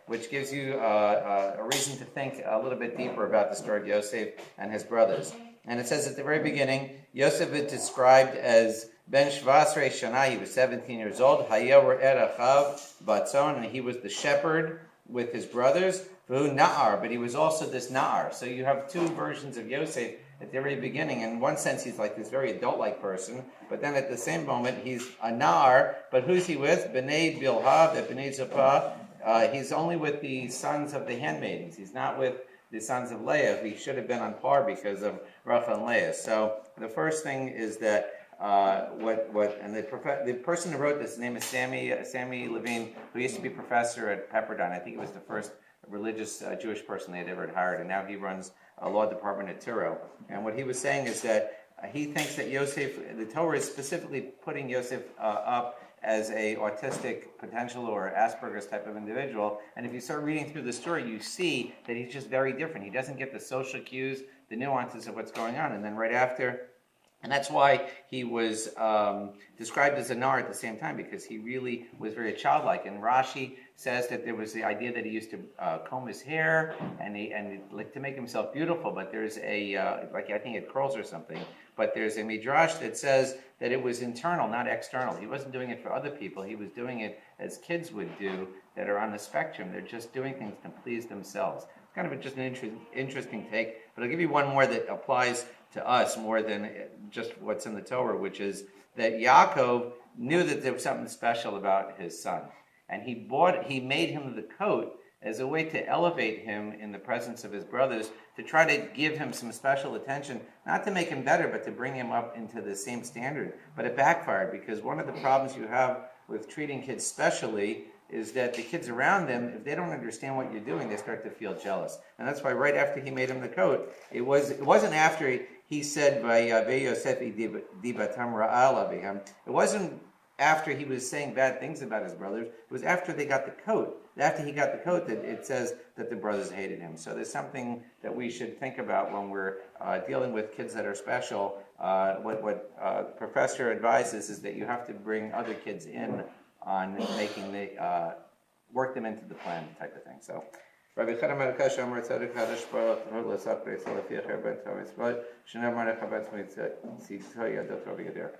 which gives you a reason to think a little bit deeper about the story of Yosef and his brothers. And it says at the very beginning, Yosef is described as Ben Shvasrei Shana, he was 17 years old, Hayor Erachav Batzon, and he was the shepherd with his brothers, V'hu Na'ar, but he was also this Na'ar. So you have two versions of Yosef at the very beginning. In one sense, he's like this very adult-like person, but then at the same moment, he's a Na'ar, but who's he with? B'nai Bilha, B'nai Zipah. He's only with the sons of the handmaidens. He's not with the sons of Leah. He should have been on par because of Rachel and Leah. So the first thing is that the person who wrote this, his name is Samuel Levine, who used to be professor at Pepperdine. I think he was the first religious Jewish person they had ever hired, and now he runs a law department at Torah. And what he was saying is that he thinks that Yosef, the Torah is specifically putting Yosef up as a autistic potential or Asperger's type of individual. And if you start reading through the story, you see that he's just very different. He doesn't get the social cues, the nuances of what's going on. And then right after, and that's why he was described as a nar at the same time, because he really was very childlike. And Rashi says that there was the idea that he used to comb his hair and like to make himself beautiful, but there's like I think it curls or something. But there's a midrash that says that it was internal, not external. He wasn't doing it for other people. He was doing it as kids would do that are on the spectrum. They're just doing things to please themselves. It's kind of just an interesting take. But I'll give you one more that applies to us more than just what's in the Torah, which is that Yaakov knew that there was something special about his son. And he made him the coat as a way to elevate him in the presence of his brothers, to try to give him some special attention, not to make him better, but to bring him up into the same standard. But it backfired, because one of the problems you have with treating kids specially is that the kids around them, if they don't understand what you're doing, they start to feel jealous. And that's why right after he made him the coat, it wasn't after he said, it wasn't after he was saying bad things about his brothers, it was after they got the coat. After he got the coat, that it says that the brothers hated him. So there's something that we should think about when we're dealing with kids that are special. What Professor advises is that you have to bring other kids in on making work them into the plan type of thing. So Rabbi Chana Marakash Amar Tzaddik Hadash Baruch Hu L'Sach B'Yisrael L'Fiach Erben Torah Yisrael Shnei Marach Habatz Mitzvah Tzitoy Yadot Rabbi Gader.